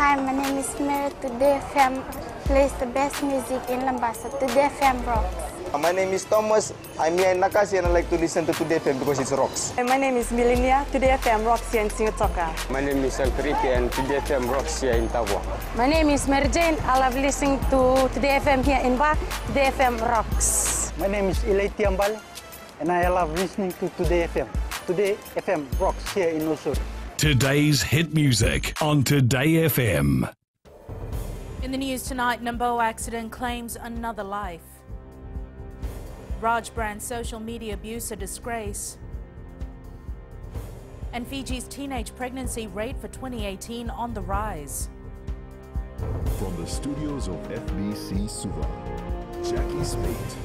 Hi, my name is Mary. Today FM plays the best music in Lambasa. Today FM rocks. My name is Thomas. I'm here in Nakasi and I like to listen to Today FM because it rocks. My name is Milenia. Today FM rocks here in Singatoka. My name is Alfriti and Today FM rocks here in Tavua. My name is Mary Jane. I love listening to Today FM here in Ba. Today FM rocks. My name is Ilaiti Ambal and I love listening to Today FM. Today FM rocks here in Osur. Today's hit music on Today FM. In the news tonight, Nambo accident claims another life. Raj Brand's social media abuse a disgrace. And Fiji's teenage pregnancy rate for 2018 on the rise. From the studios of FBC Suva, Jackie Spate.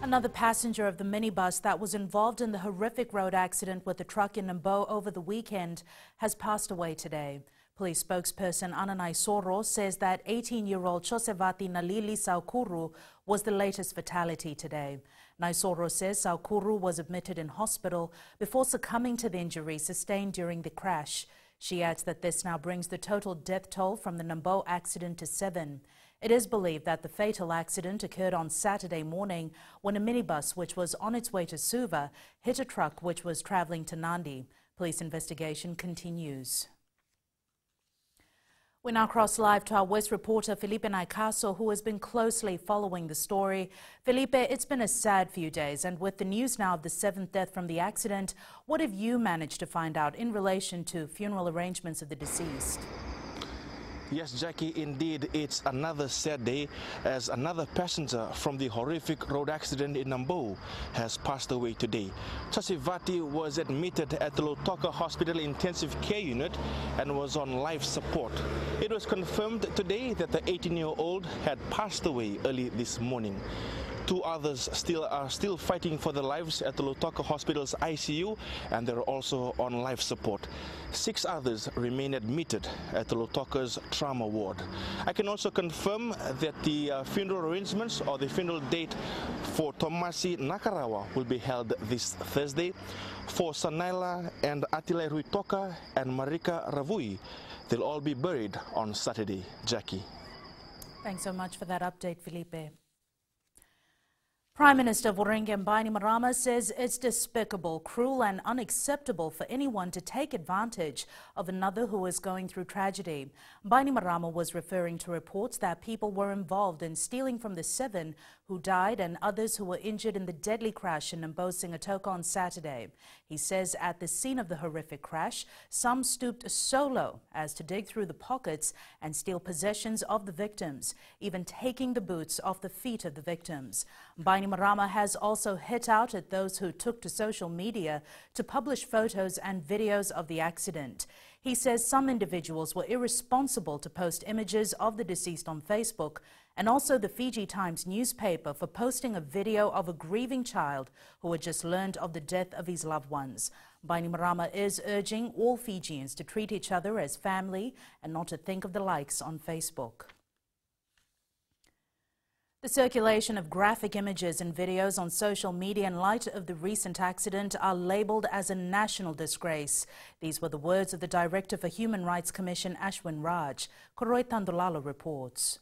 Another passenger of the minibus that was involved in the horrific road accident with the truck in Nambo over the weekend has passed away today. Police spokesperson Ananai Soro says that 18-year-old Chosevati Nalili Saukuru was the latest fatality today. Naisoro says Saukuru was admitted in hospital before succumbing to the injuries sustained during the crash. She adds that this now brings the total death toll from the Nambo accident to 7. It is believed that the fatal accident occurred on Saturday morning when a minibus which was on its way to Suva hit a truck which was travelling to Nandi. Police investigation continues. We now cross live to our West reporter Felipe Naikaso, who has been closely following the story. Felipe, it's been a sad few days, and with the news now of the 7th death from the accident, what have you managed to find out in relation to funeral arrangements of the deceased? Yes, Jackie, indeed, it's another sad day as another passenger from the horrific road accident in Nambo has passed away today. Chasivati was admitted at the Lautoka Hospital Intensive Care Unit and was on life support. It was confirmed today that the 18-year-old had passed away early this morning. 2 others are still fighting for their lives at the Lautoka Hospital's ICU, and they're also on life support. 6 others remain admitted at the Lautoka's trauma ward. I can also confirm that the funeral arrangements or the funeral date for Tomasi Nakarawa will be held this Thursday. For Sanaila and Atile Ruitoka and Marika Ravui, they'll all be buried on Saturday. Jackie. Thanks so much for that update, Felipe. Prime Minister Vorengen Bainimarama says it's despicable, cruel and unacceptable for anyone to take advantage of another who is going through tragedy. Bainimarama was referring to reports that people were involved in stealing from the 7 who died and others who were injured in the deadly crash in Nambo Singatoka on Saturday. He says at the scene of the horrific crash, some stooped so low as to dig through the pockets and steal possessions of the victims, even taking the boots off the feet of the victims. Bainimarama has also hit out at those who took to social media to publish photos and videos of the accident. He says some individuals were irresponsible to post images of the deceased on Facebook, and also the Fiji Times newspaper for posting a video of a grieving child who had just learned of the death of his loved ones. Bainimarama is urging all Fijians to treat each other as family and not to think of the likes on Facebook. The circulation of graphic images and videos on social media in light of the recent accident are labelled as a national disgrace. These were the words of the Director for Human Rights Commission, Ashwin Raj. Koroi Tandolala reports.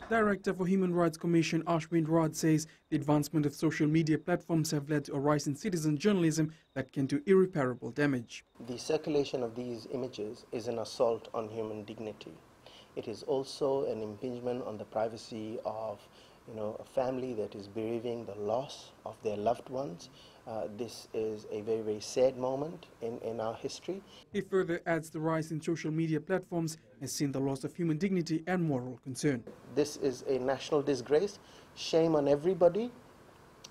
Director for Human Rights Commission Ashwin Raj says the advancement of social media platforms have led to a rise in citizen journalism that can do irreparable damage. The circulation of these images is an assault on human dignity. It is also an impingement on the privacy of a family that is bereaving the loss of their loved ones. This is a very, very sad moment in our history. He further adds the rise in social media platforms has seen the loss of human dignity and moral concern. This is a national disgrace. Shame on everybody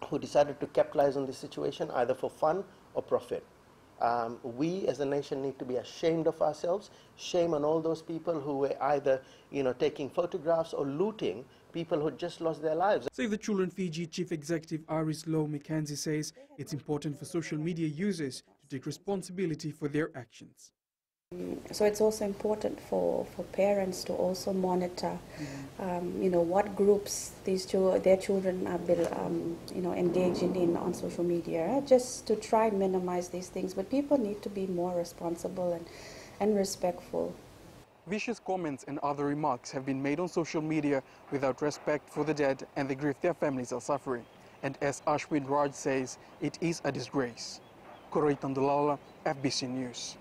who decided to capitalize on this situation, either for fun or profit. We as a nation need to be ashamed of ourselves. Shame on all those people who were either taking photographs or looting people who just lost their lives. Save the Children Fiji Chief Executive Iris Lowe McKenzie says it's important for social media users to take responsibility for their actions. So it's also important for parents to also monitor, what groups their children are engaging in on social media, just to try and minimize these things. But people need to be more responsible and respectful. Vicious comments and other remarks have been made on social media without respect for the dead and the grief their families are suffering. And as Ashwin Raj says, it is a disgrace. Koroi FBC News.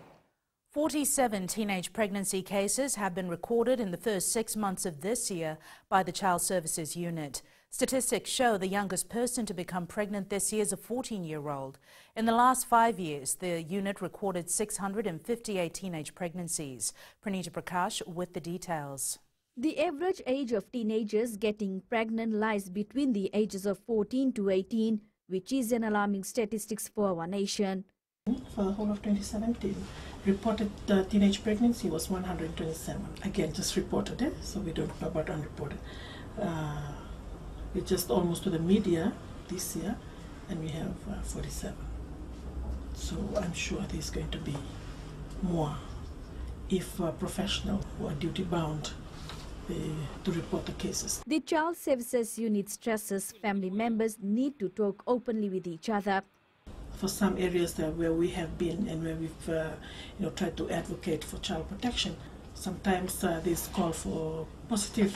47 teenage pregnancy cases have been recorded in the first 6 months of this year by the Child Services Unit. Statistics show the youngest person to become pregnant this year is a 14-year-old. In the last 5 years, the unit recorded 658 teenage pregnancies. Pranita Prakash with the details. The average age of teenagers getting pregnant lies between the ages of 14 to 18, which is an alarming statistics for our nation. For the whole of 2017, reported teenage pregnancy was 127. Again, just reported it, so we don't know about unreported. We're just almost to the media this year, and we have 47. So I'm sure there's going to be more if professionals who are duty-bound to report the cases. The Child Services Unit stresses family members need to talk openly with each other. For some areas where we have been and where we've tried to advocate for child protection, sometimes there's call for positive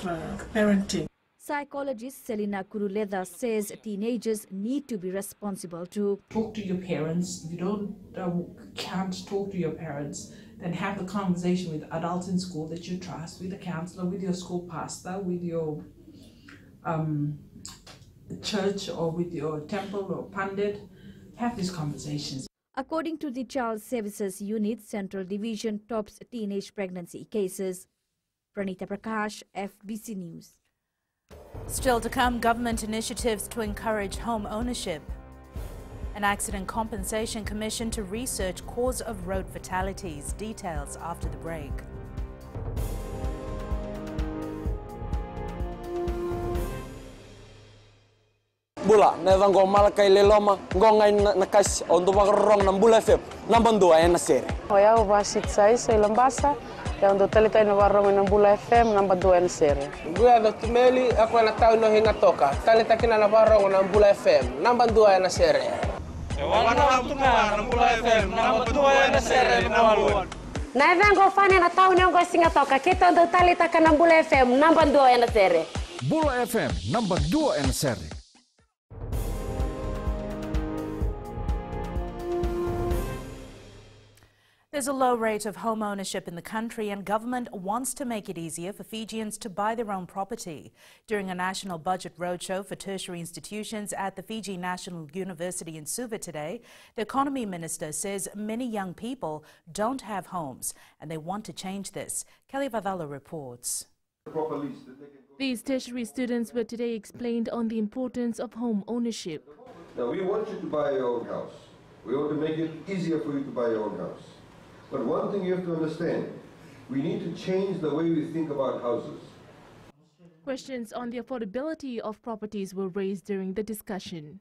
parenting. Psychologist Selina Kuruleda says teenagers need to be responsible too. Talk to your parents. If you can't talk to your parents, then have the conversation with adults in school that you trust, with the counselor, with your school pastor, with your church or with your temple or pandit. Have these conversations. According to the Child Services Unit, Central Division tops teenage pregnancy cases. Pranita Prakash, FBC News. Still to come, government initiatives to encourage home ownership. An accident compensation commission to research cause of road fatalities. Details after the break. Bula, neva ngomal kay leloma, ngongai nakas untuk makarong ng bula feb, namban dua ay nasere. Hoya ubasit sai lambasa, ya untuk talita ina warong ng bula FM namban dua ay nasere. Gua do tumeli ako na tao no hinga toka, talita kina na warong ng bula FM namban dua ay nasere. Wana tunga ng bula FM namban dua ay nasere nawaluan. Na vengo fani na tao ngo singa toka, kita untuk talita kana bula FM namban dua ay nasere. Bula FM namban dua ay nasere. There's a low rate of home ownership in the country, and government wants to make it easier for Fijians to buy their own property. During a national budget roadshow for tertiary institutions at the Fiji National University in Suva today, the economy minister says many young people don't have homes and they want to change this. Kelly Vadala reports. These tertiary students were today explained on the importance of home ownership. Now, we want you to buy your own house. We want to make it easier for you to buy your own house. But one thing you have to understand, we need to change the way we think about houses. Questions on the affordability of properties were raised during the discussion.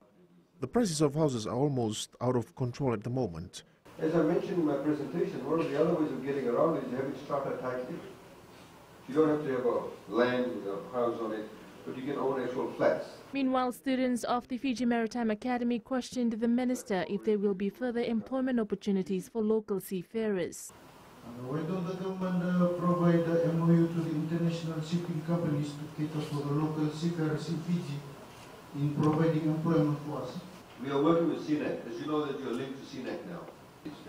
The prices of houses are almost out of control at the moment. As I mentioned in my presentation, one of the other ways of getting around it is having strata titling. You don't have to have a land with a house on it, but you can own actual flats. Meanwhile, students of the Fiji Maritime Academy questioned the minister if there will be further employment opportunities for local seafarers. Why don't the government provide the MOU to the international shipping companies to cater for the local seafarers in Fiji in providing employment for us? We are working with CNEC. As you know that you're linked to CNEC now.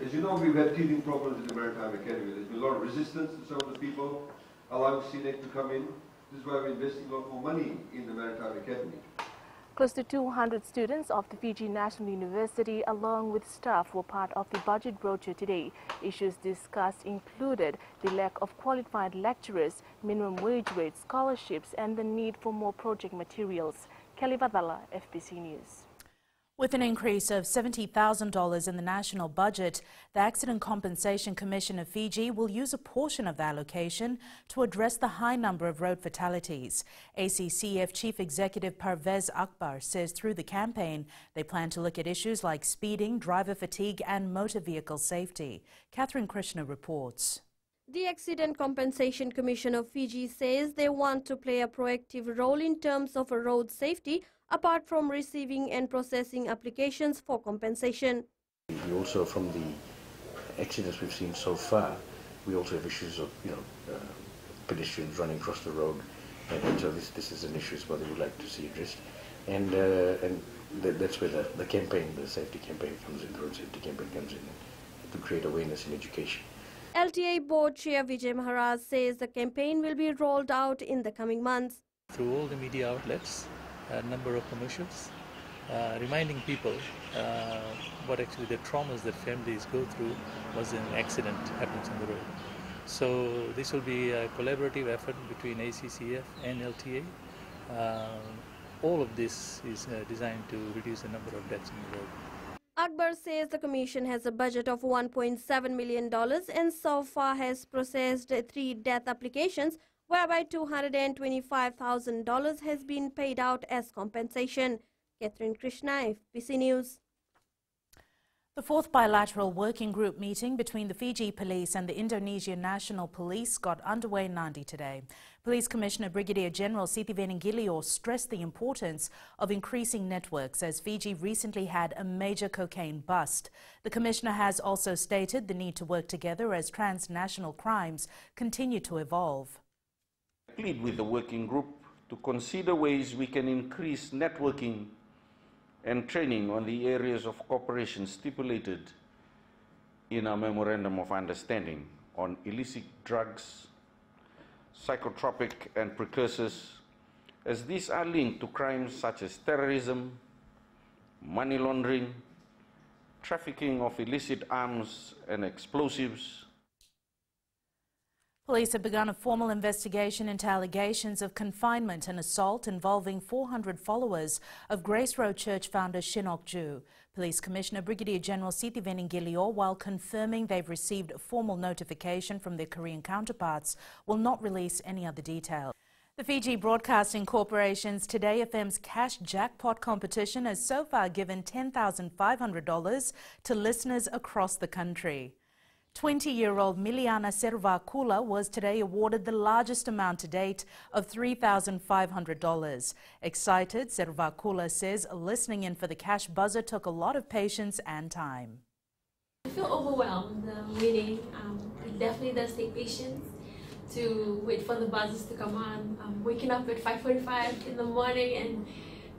As you know, we've had teething problems in the Maritime Academy. There's been a lot of resistance to some of the people allowing CNEC to come in. This is why we're investing a lot more money in the Maritime Academy. Close to 200 students of the Fiji National University along with staff were part of the budget roadshow today. Issues discussed included the lack of qualified lecturers, minimum wage rates, scholarships and the need for more project materials. Kelly Vadala, FBC News. With an increase of $70,000 in the national budget, the Accident Compensation Commission of Fiji will use a portion of the allocation to address the high number of road fatalities. ACCF Chief Executive Parvez Akbar says through the campaign, they plan to look at issues like speeding, driver fatigue and motor vehicle safety. Catherine Krishna reports. The Accident Compensation Commission of Fiji says they want to play a proactive role in terms of road safety, apart from receiving and processing applications for compensation. Also from the accidents we've seen so far, We also have issues of, pedestrians running across the road, and so this is an issue as well that we'd like to see addressed. And that's where the campaign, the safety campaign comes in, the road safety campaign comes in, to create awareness and education. LTA Board Chair Vijay Maharaj says the campaign will be rolled out in the coming months. Through all the media outlets, a number of commercials, reminding people what actually the traumas that families go through was an accident happens on the road. So this will be a collaborative effort between ACCF and LTA. All of this is designed to reduce the number of deaths on the road. Akbar says the Commission has a budget of $1.7 million and so far has processed 3 death applications, whereby $225,000 has been paid out as compensation. Catherine Krishna, FBC News. The 4th bilateral working group meeting between the Fiji Police and the Indonesian National Police got underway in Nadi today. Police Commissioner Brigadier General Siti Veningilio stressed the importance of increasing networks as Fiji recently had a major cocaine bust. The Commissioner has also stated the need to work together as transnational crimes continue to evolve. I plead with the working group to consider ways we can increase networking and training on the areas of cooperation stipulated in our Memorandum of Understanding on illicit drugs, psychotropic and precursors, as these are linked to crimes such as terrorism, money laundering, trafficking of illicit arms and explosives. Police have begun a formal investigation into allegations of confinement and assault involving 400 followers of Grace Road Church founder Shinok Ju. Police Commissioner Brigadier General Siti Veningilio, while confirming they've received formal notification from their Korean counterparts, will not release any other detail. The Fiji Broadcasting Corporation's Today FM's Cash Jackpot competition has so far given $10,500 to listeners across the country. 20-year-old Miliana Servakula was today awarded the largest amount to date of $3,500. Excited, Servakula says listening in for the cash buzzer took a lot of patience and time. I feel overwhelmed winning. It definitely does take patience to wait for the buzzers to come on. Waking up at 5:45 in the morning and,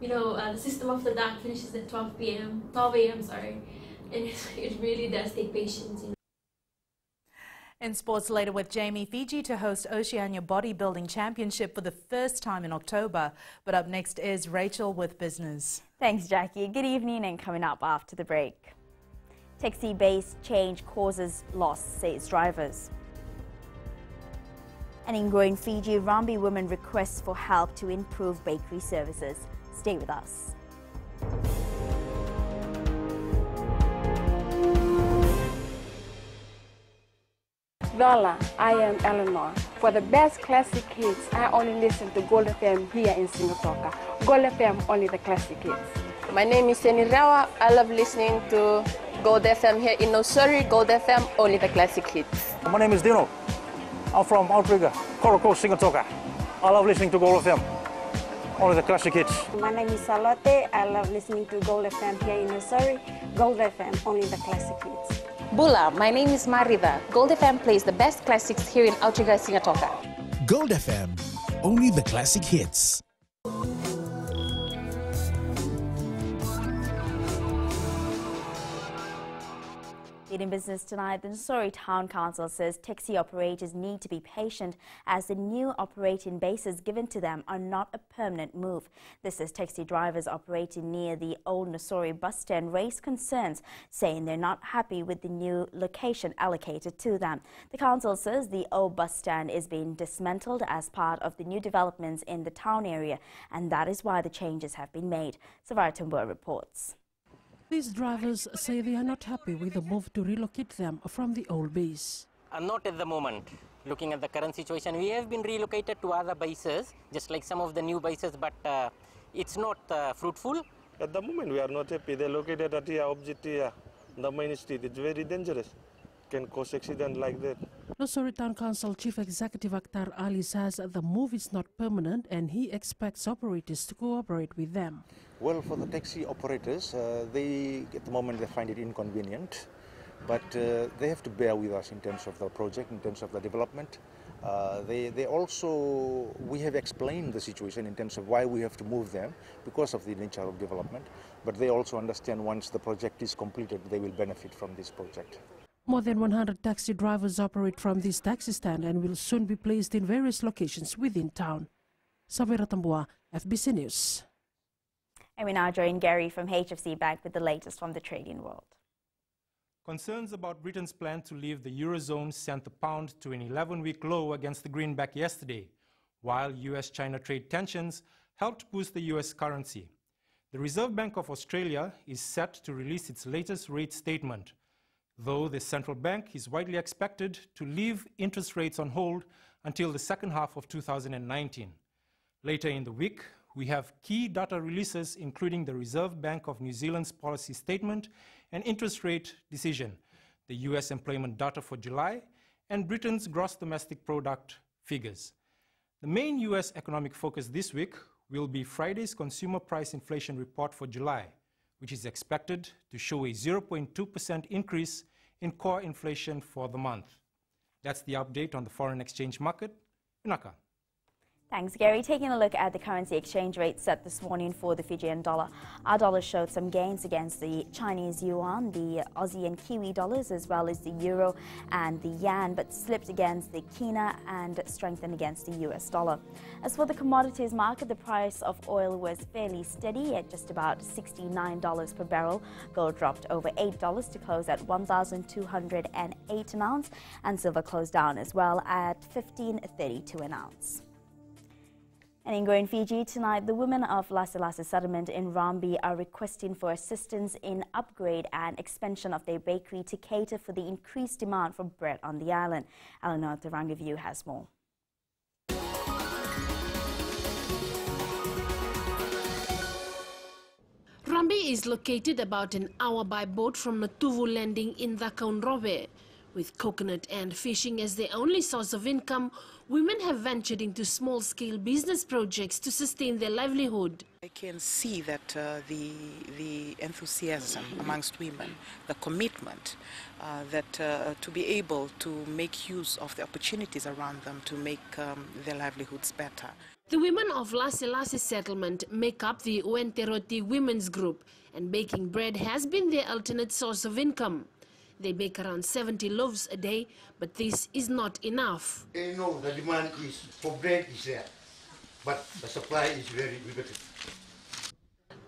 the system of the dark finishes at 12 a.m., and it really does take patience. In sports later with Jamie, Fiji to host Oceania Bodybuilding Championship for the first time in October. But up next is Rachel with business. Thanks, Jackie. Good evening, and coming up after the break. Taxi-based change causes loss, say its drivers. And in growing Fiji, Rambi women requests for help to improve bakery services. Stay with us. Lola, I am Eleanor. For the best classic hits, I only listen to Gold FM here in Singapore. Gold FM, only the classic hits. My name is Seni Rawa. I love listening to Gold FM here in Nosuri. Gold FM, only the classic hits. My name is Dino. I'm from Outrigger, Koroko, Singapore. I love listening to Gold FM, only the classic hits. My name is Salote. I love listening to Gold FM here in Nosuri. Gold FM, only the classic hits. Bula, my name is Marida. Gold FM plays the best classics here in Outrigger, Singapore. Gold FM, only the classic hits. In business tonight, the Nosuri Town Council says taxi operators need to be patient as the new operating bases given to them are not a permanent move. This as taxi drivers operating near the old Nosuri bus stand raised concerns, saying they're not happy with the new location allocated to them. The council says the old bus stand is being dismantled as part of the new developments in the town area, and that is why the changes have been made. Savar Tambur reports. These drivers say they are not happy with the move to relocate them from the old base. Not at the moment. Looking at the current situation, we have been relocated to other bases, just like some of the new bases, but it's not fruitful. At the moment, we are not happy. They're located at here, opposite here, the main street. It's very dangerous. Can cause accident like that. Nosuri Town Council Chief Executive Akhtar Ali says the move is not permanent and he expects operators to cooperate with them. Well, for the taxi operators, at the moment they find it inconvenient but they have to bear with us in terms of the project, in terms of the development. They also, we have explained the situation in terms of why we have to move them because of the nature of development, but they also understand once the project is completed, they will benefit from this project. More than 100 taxi drivers operate from this taxi stand and will soon be placed in various locations within town. Samira Tambua, FBC News. And we now join Gary from HFC Bank with the latest from the trading world. Concerns about Britain's plan to leave the Eurozone sent the pound to an 11-week low against the greenback yesterday, while US-China trade tensions helped boost the US currency. The Reserve Bank of Australia is set to release its latest rate statement, though the central bank is widely expected to leave interest rates on hold until the second half of 2019. Later in the week, we have key data releases, including the Reserve Bank of New Zealand's policy statement and interest rate decision, the US employment data for July, and Britain's gross domestic product figures. The main US economic focus this week will be Friday's consumer price inflation report for July, which is expected to show a 0.2% increase in core inflation for the month. That's the update on the foreign exchange market. Unaka. Thanks, Gary. Taking a look at the currency exchange rate set this morning for the Fijian dollar. Our dollar showed some gains against the Chinese yuan, the Aussie and Kiwi dollars, as well as the euro and the yen, but slipped against the kina and strengthened against the US dollar. As for the commodities market, the price of oil was fairly steady at just about $69 per barrel. Gold dropped over $8 to close at $1,208 an ounce, and silver closed down as well at $15.32 an ounce. And in Growing Fiji tonight, the women of Lase Lase settlement in Rambi are requesting for assistance in upgrade and expansion of their bakery to cater for the increased demand for bread on the island. Eleanor Tarangavu has more. Rambi is located about an hour by boat from Natuvu landing in the Kaunrobe. With coconut and fishing as their only source of income, women have ventured into small-scale business projects to sustain their livelihood. I can see that the enthusiasm amongst women, the commitment, to be able to make use of the opportunities around them to make their livelihoods better. The women of Lase Lase settlement make up the Uenteroti women's group, and baking bread has been their alternate source of income. They bake around 70 loaves a day, but this is not enough. They know the demand is for bread is there, but the supply is very limited.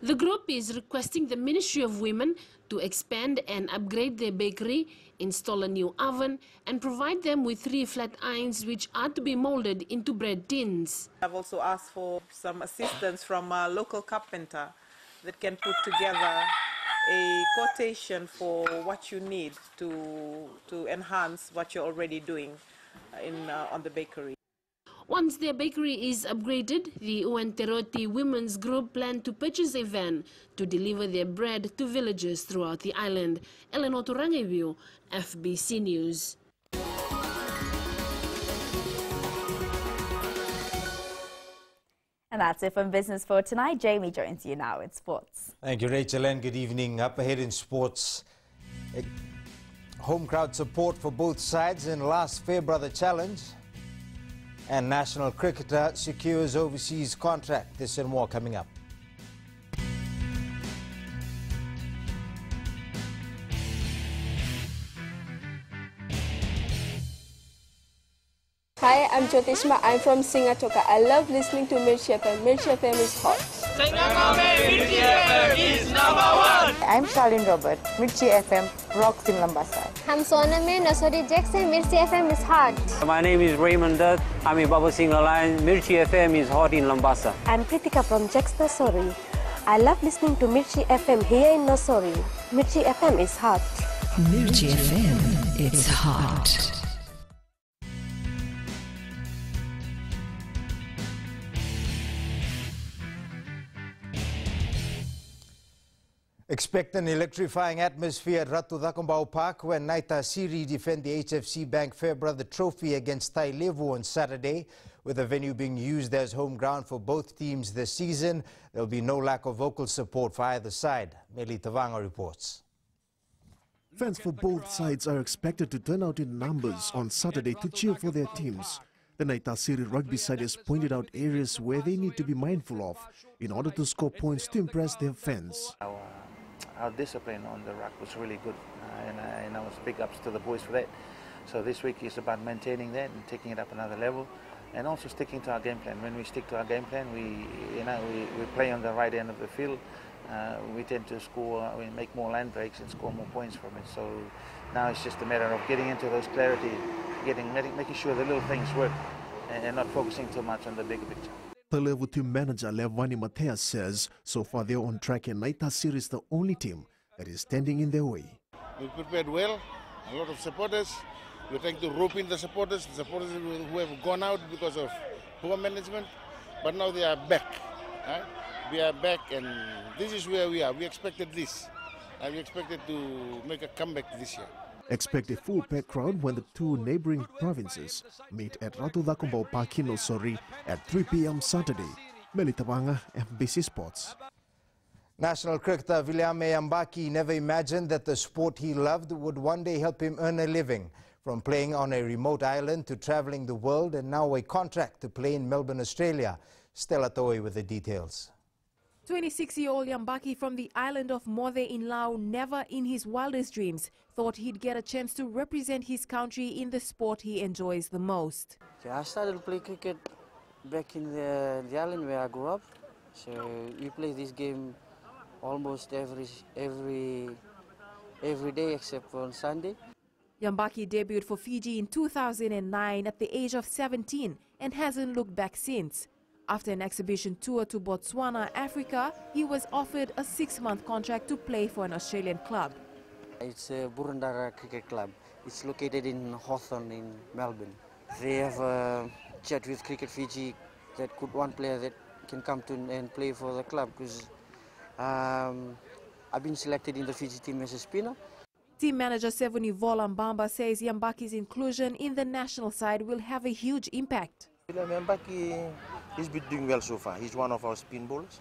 The group is requesting the Ministry of Women to expand and upgrade their bakery, install a new oven, and provide them with 3 flat irons which are to be molded into bread tins. I've also asked for some assistance from a local carpenter that can put together a quotation for what you need to enhance what you're already doing on the bakery. Once their bakery is upgraded, the Uenteroti Women's Group plan to purchase a van to deliver their bread to villagers throughout the island. Eleanor Tarangavu, FBC News. And that's it from Business for tonight. Jamie joins you now with sports. Thank you, Rachel, and good evening. Up ahead in sports, home crowd support for both sides in last Fairbrother Challenge, and national cricketer secures overseas contract. This and more coming up. Hi, I'm Jyotishma. I'm from Singatoka. I love listening to Mirchi FM. Mirchi FM is hot. Mirchi FM is #1. I'm Charlene Robert. Mirchi FM rocks in Lambasa. I'm Soname Nasori Jackson. Mirchi FM is hot. My name is Raymond Dutt. I'm in Baba Singh Alliance. Mirchi FM is hot in Lambasa. I'm Pritika from Jax Nasori. I love listening to Mirchi FM here in Nasori. Mirchi FM is hot. Mirchi FM, it's hot. Expect an electrifying atmosphere at Ratu Thakumbau Park when Naita Siri defend the HFC Bank Fairbrother Trophy against Tai Levu on Saturday. With the venue being used as home ground for both teams this season, there will be no lack of vocal support for either side. Meli Tavanga reports. Fans for both sides are expected to turn out in numbers on Saturday to cheer for their teams. The Naitasiri rugby side has pointed out areas where they need to be mindful of in order to score points to impress their fans. Our discipline on the ruck was really good, and I was big ups to the boys for that. So this week is about maintaining that and taking it up another level, and also sticking to our game plan. When we stick to our game plan, we play on the right end of the field. We tend to score, we make more land breaks and score more points from it. So now it's just a matter of getting into those clarity, making sure the little things work, and not focusing too much on the bigger picture. The level team manager Levani Mateas says so far they're on track and Naitasiri is the only team that is standing in their way. We prepared well, a lot of supporters. We're trying to rope in the supporters who have gone out because of poor management, but now they are back. Right? We are back, and this is where we are. We expected this. We expected to make a comeback this year. Expect a full-packed crowd when the two neighboring provinces meet at Ratu Dakumbau Park in Nosori at 3 p.m. Saturday. Melita Banga, FBC Sports. National cricketer Viliame Yambaki never imagined that the sport he loved would one day help him earn a living. From playing on a remote island to travelling the world and now a contract to play in Melbourne, Australia. Stella Toy with the details. 26-year-old Yambaki from the island of Mothe in Laos never in his wildest dreams thought he'd get a chance to represent his country in the sport he enjoys the most. Yeah, I started to play cricket back in the island where I grew up. So we play this game almost every day except on Sunday. Yambaki debuted for Fiji in 2009 at the age of 17 and hasn't looked back since. After an exhibition tour to Botswana, Africa, he was offered a 6-month contract to play for an Australian club. It's a Burundara Cricket Club. It's located in Hawthorne in Melbourne. They have a chat with Cricket Fiji that could one player that can come to and play for the club because I've been selected in the Fiji team as a spinner. Team manager Sevuni Volambamba says Yambaki's inclusion in the national side will have a huge impact. Yambaki has been doing well so far. He's one of our spin bowlers,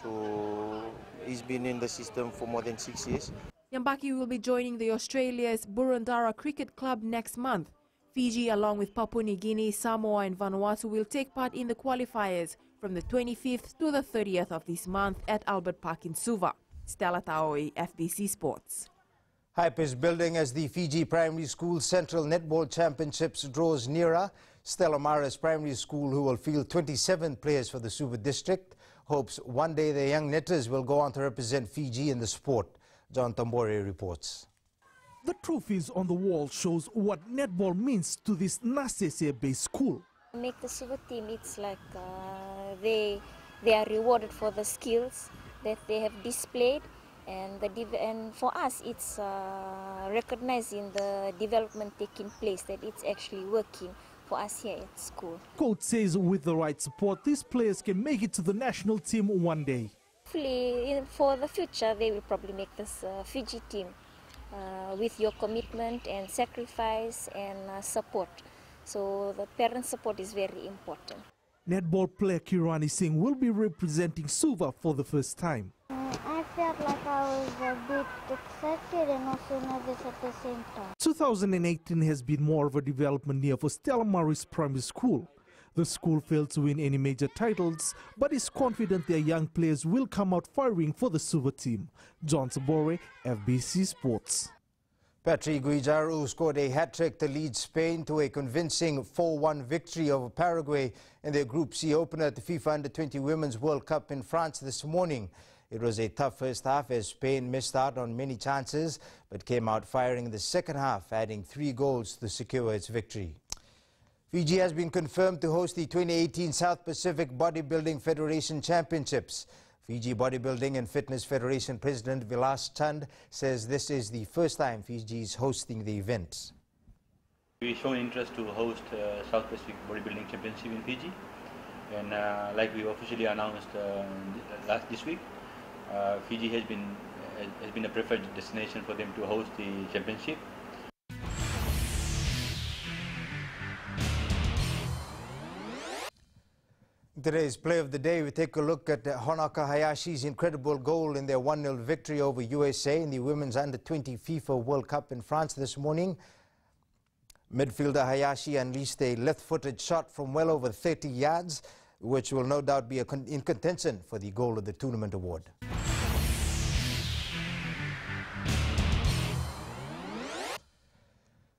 so he's been in the system for more than 6 years. Yambaki will be joining the Australia's Burundara Cricket Club next month. Fiji, along with Papua New Guinea, Samoa and Vanuatu, will take part in the qualifiers from the 25th to the 30th of this month at Albert Park in Suva. Stella Taoi, FBC Sports. Hype is building as the Fiji Primary School Central Netball Championships draws nearer. Stella Maris Primary School, who will field 27 players for the Suva District, hopes one day the young netters will go on to represent Fiji in the sport. John Tambore reports. The trophies on the wall shows what netball means to this Nasese-based school. Make the Suva team, it's like they are rewarded for the skills that they have displayed. And for us, it's recognizing the development taking place, that it's actually working for us here at school. Coach says with the right support, these players can make it to the national team one day. Hopefully, for the future, they will probably make this Fiji team with your commitment and sacrifice and support. So the parent support is very important. Netball player Kirani Singh will be representing Suva for the first time. I felt like I was a bit excited and also nervous at the same time. 2018 has been more of a development year for Stella Maris Primary School. The school failed to win any major titles, but is confident their young players will come out firing for the Suva team. John Sabore, FBC Sports. Patrick Guijarro scored a hat-trick to lead Spain to a convincing 4-1 victory over Paraguay in their Group C opener at the FIFA Under-20 Women's World Cup in France this morning. It was a tough first half as Spain missed out on many chances but came out firing in the second half, adding 3 goals to secure its victory. Fiji has been confirmed to host the 2018 South Pacific Bodybuilding Federation Championships. Fiji Bodybuilding and Fitness Federation President Vilas Chand says this is the first time Fiji is hosting the event. We shown interest to host South Pacific Bodybuilding Championship in Fiji, and like we officially announced this week, Fiji has been a preferred destination for them to host the championship. Today's play of the day, we take a look at Honaka Hayashi's incredible goal in their 1-0 victory over USA in the Women's Under-20 FIFA World Cup in France this morning. Midfielder Hayashi unleashed a left-footed shot from well over 30 yards, which will no doubt be in contention for the goal of the tournament award.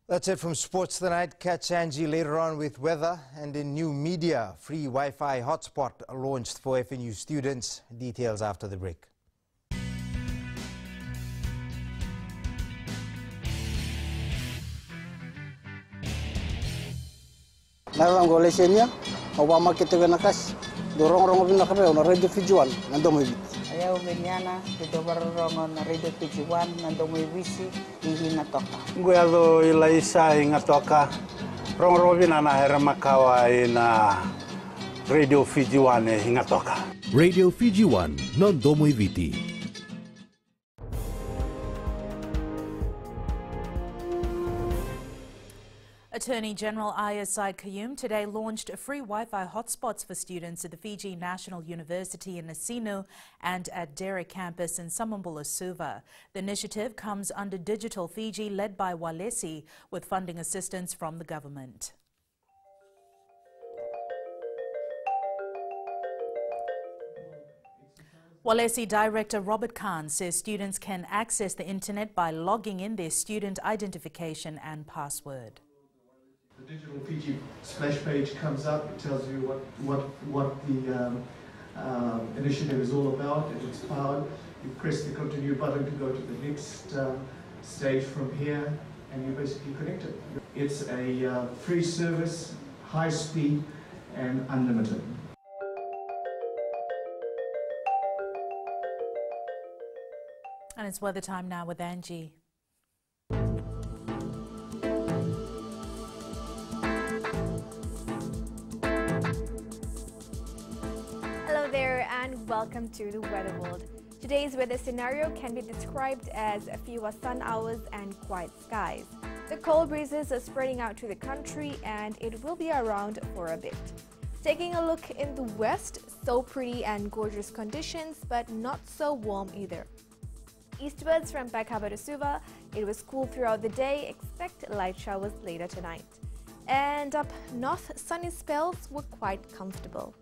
That's it from sports tonight. Catch Angie later on with weather, and in new media, free Wi-Fi hotspot launched for FNU students. Details after the break. Narang golesenya, Obama kita nakas, dorong bina kape on radio Fijuan, nandong ibit. Ayaw ganyan dobarong na radio Fijuan, nandong ibisi, ihinatoka. Guado ilaisa ingatoka, rong bina na heramakawa ina radio Fijuan hingatoka. Radio Fijuan, nandong ibiti. Attorney General Aya Said Kayum today launched free Wi-Fi hotspots for students at the Fiji National University in Nasinu and at Dere campus in Samambula Suva. The initiative comes under Digital Fiji, led by Walesi, with funding assistance from the government. Walesi Director Robert Khan says students can access the internet by logging in their student identification and password. The Digital Fiji splash page comes up. It tells you what the initiative is all about, and it's powered. You press the continue button to go to the next stage from here, and you're basically connected. It's a free service, high speed, and unlimited. And it's weather time now with Angie. Hello there and welcome to the Weather World. Today's weather scenario can be described as fewer sun hours and quiet skies. The cold breezes are spreading out to the country and it will be around for a bit. Taking a look in the west, so pretty and gorgeous conditions, but not so warm either. Eastwards from Pakaba to Suva, it was cool throughout the day. Expect light showers later tonight. And up north, sunny spells were quite comfortable.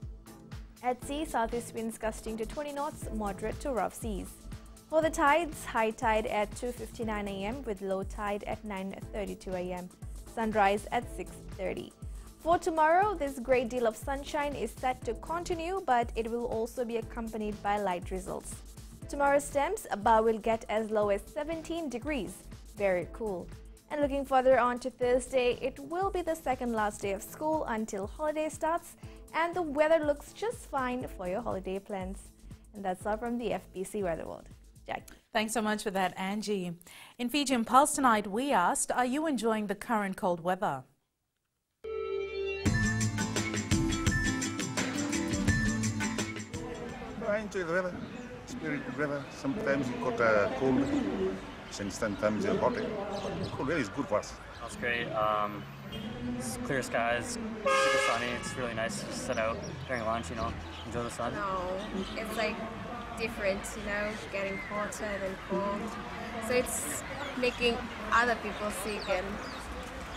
At sea, southeast winds gusting to 20 knots, moderate to rough seas. For the tides, high tide at 2:59 a.m. with low tide at 9:32 a.m. Sunrise at 6:30. For tomorrow, this great deal of sunshine is set to continue, but it will also be accompanied by light drizzles. Tomorrow's temps, Aba will get as low as 17 degrees. Very cool. And looking further on to Thursday, it will be the second last day of school until holiday starts, and the weather looks just fine for your holiday plans. And that's all from the FBC Weather World. Jack. Thanks so much for that, Angie. In Fiji and Pulse tonight, we asked, are you enjoying the current cold weather? I enjoy the weather. It's very good weather. Sometimes you got cold, and sometimes you're hot. Cold weather is good for us. That's great. It's clear skies, super sunny. It's really nice to sit out during lunch, enjoy the sun. No, it's like different, getting hotter than cold. So it's making other people sick, and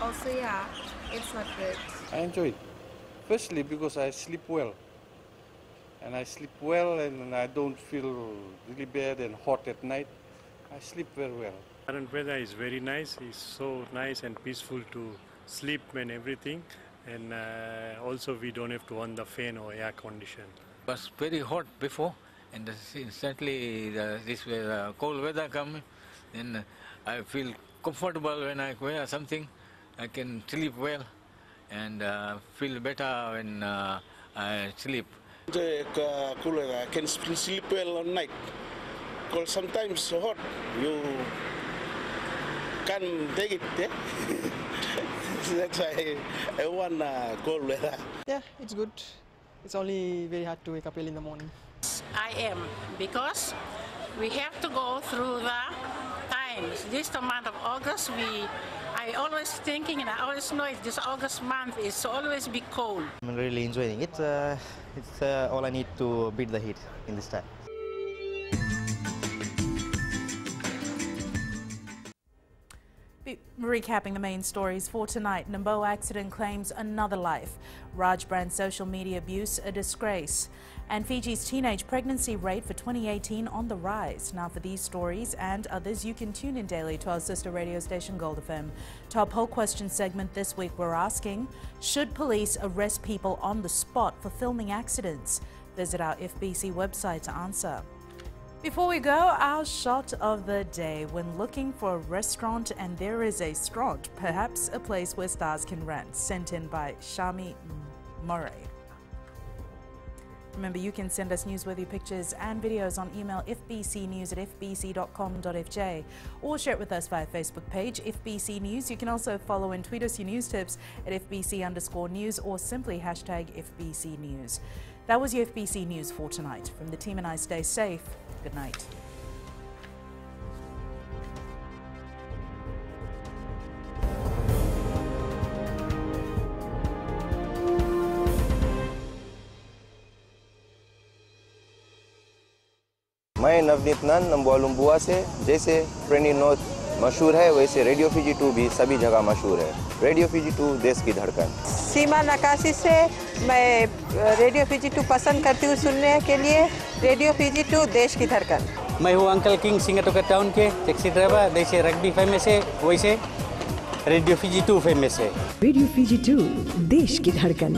also, yeah, it's not good. I enjoy it. Firstly, because I sleep well. And I sleep well, and I don't feel really bad and hot at night. I sleep very well. Current weather is very nice. It's so nice and peaceful to sleep and everything. And also we don't have to on the fan or air condition. It was very hot before, and instantly this cold weather comes, then I feel comfortable when I wear something. I can sleep well and feel better when I sleep. Cool weather. I can sleep well at night. Because sometimes so hot, you can't take it. Yeah? That's why I want cold weather. Yeah, it's good. It's only very hard to wake up early in the morning. I am, because we have to go through the times. This month of August, I always thinking and I always know this August month is always be cold. I'm really enjoying it. It's all I need to beat the heat in this time. Recapping the main stories for tonight, Namboa accident claims another life. Raj brand social media abuse a disgrace. And Fiji's teenage pregnancy rate for 2018 on the rise. Now for these stories and others, you can tune in daily to our sister radio station Gold FM. To our poll question segment this week, we're asking, should police arrest people on the spot for filming accidents? Visit our FBC website to answer. Before we go, our shot of the day. When looking for a restaurant and there is a stront, perhaps a place where stars can rent. Sent in by Shami Murray. Remember, you can send us newsworthy pictures and videos on email fbcnews@fbc.com.fj or share it with us via Facebook page FBC News. You can also follow and tweet us your news tips at FBC_news or simply hashtag FBC News. That was your FBC News for tonight. From the team and I, stay safe. Good night. मैं नवनीत नंद नंबुआ लुम्बुआ से। जैसे प्रेनी note मशहूर है, वैसे radio Fiji 2 भी सभी जगह मशहूर है। रेडियो फीजी 2 देश की धड़कन। सीमा नकाशी से मैं रेडियो फीजी 2 पसंद करती हूँ सुनने के लिए। रेडियो फीजी 2 देश की धड़कन। मैं हूँ अंकल किंग सिंगाटोका टाउन के टैक्सी ड्राइवर। जैसे रग्बी फेमस है, वैसे रेडियो फीजी 2 फेमस है। रेडियो फीजी 2 देश की धड़कन।